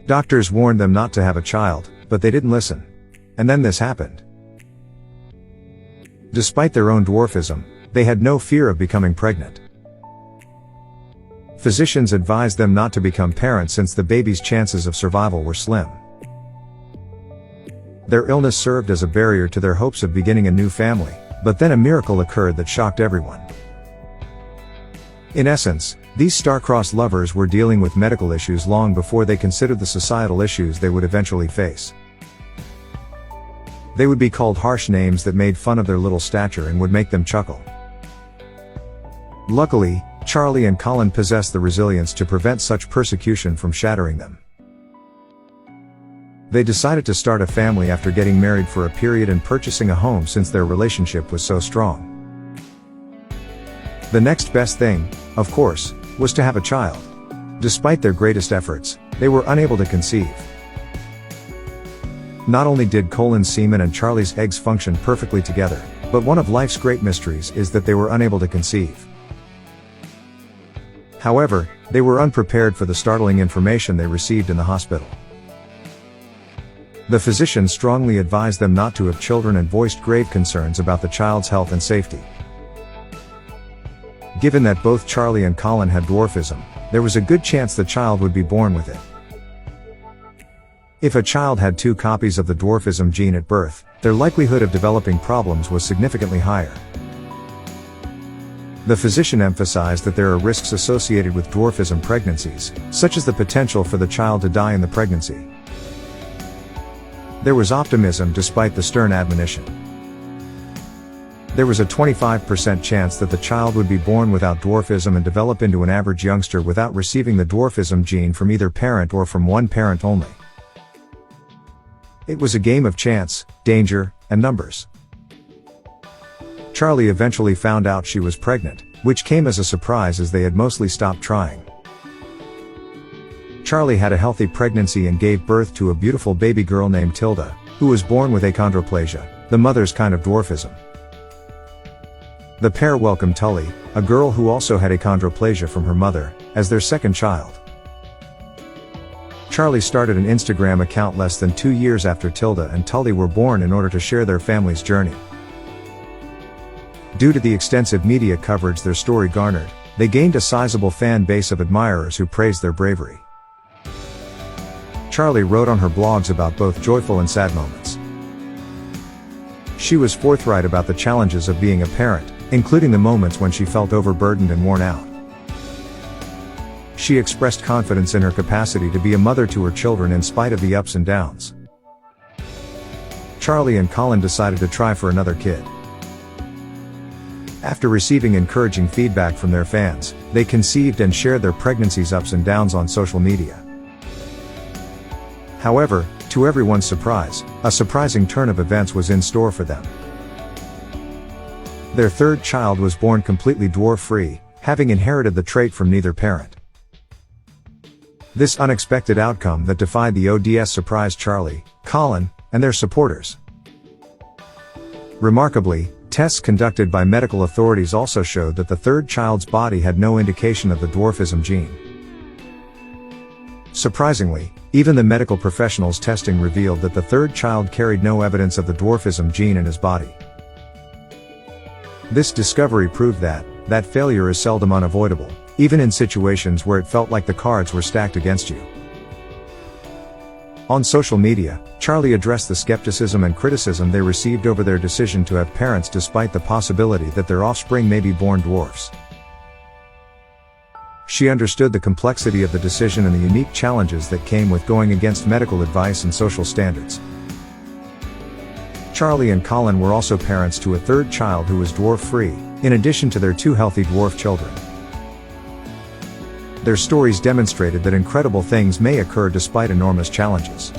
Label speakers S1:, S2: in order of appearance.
S1: Doctors warned them not to have a child, but they didn't listen. And then this happened. Despite their own dwarfism, they had no fear of becoming pregnant. Physicians advised them not to become parents since the baby's chances of survival were slim. Their illness served as a barrier to their hopes of beginning a new family, but then a miracle occurred that shocked everyone. In essence, these star-crossed lovers were dealing with medical issues long before they considered the societal issues they would eventually face. They would be called harsh names that made fun of their little stature and would make them chuckle. Luckily, Charlie and Colin possessed the resilience to prevent such persecution from shattering them. They decided to start a family after getting married for a period and purchasing a home since their relationship was so strong. The next best thing, of course, was to have a child. Despite their greatest efforts, they were unable to conceive. Not only did Colin's semen and Charlie's eggs function perfectly together, but one of life's great mysteries is that they were unable to conceive. However, they were unprepared for the startling information they received in the hospital. The physician strongly advised them not to have children and voiced grave concerns about the child's health and safety. Given that both Charlie and Colin had dwarfism, there was a good chance the child would be born with it. If a child had 2 copies of the dwarfism gene at birth, their likelihood of developing problems was significantly higher. The physician emphasized that there are risks associated with dwarfism pregnancies, such as the potential for the child to die in the pregnancy. There was optimism despite the stern admonition. There was a 25% chance that the child would be born without dwarfism and develop into an average youngster without receiving the dwarfism gene from either parent or from one parent only. It was a game of chance, danger, and numbers. Charlie eventually found out she was pregnant, which came as a surprise as they had mostly stopped trying. Charlie had a healthy pregnancy and gave birth to a beautiful baby girl named Tilda, who was born with achondroplasia, the mother's kind of dwarfism. The pair welcomed Tully, a girl who also had achondroplasia from her mother, as their second child. Charlie started an Instagram account less than 2 years after Tilda and Tully were born in order to share their family's journey. Due to the extensive media coverage their story garnered, they gained a sizable fan base of admirers who praised their bravery. Charlie wrote on her blogs about both joyful and sad moments. She was forthright about the challenges of being a parent, including the moments when she felt overburdened and worn out. She expressed confidence in her capacity to be a mother to her children in spite of the ups and downs. Charlie and Colin decided to try for another kid. After receiving encouraging feedback from their fans, they conceived and shared their pregnancy's ups and downs on social media. However, to everyone's surprise, a surprising turn of events was in store for them. Their third child was born completely dwarf-free, having inherited the trait from neither parent. This unexpected outcome that defied the odds surprised Charlie, Colin, and their supporters. Remarkably, tests conducted by medical authorities also showed that the third child's body had no indication of the dwarfism gene. Surprisingly, even the medical professionals' testing revealed that the third child carried no evidence of the dwarfism gene in his body. This discovery proved that failure is seldom unavoidable, even in situations where it felt like the cards were stacked against you. On social media, Charlie addressed the skepticism and criticism they received over their decision to have parents despite the possibility that their offspring may be born dwarfs. She understood the complexity of the decision and the unique challenges that came with going against medical advice and social standards. Charlie and Colin were also parents to a third child who was dwarf-free, in addition to their 2 healthy dwarf children. Their stories demonstrated that incredible things may occur despite enormous challenges.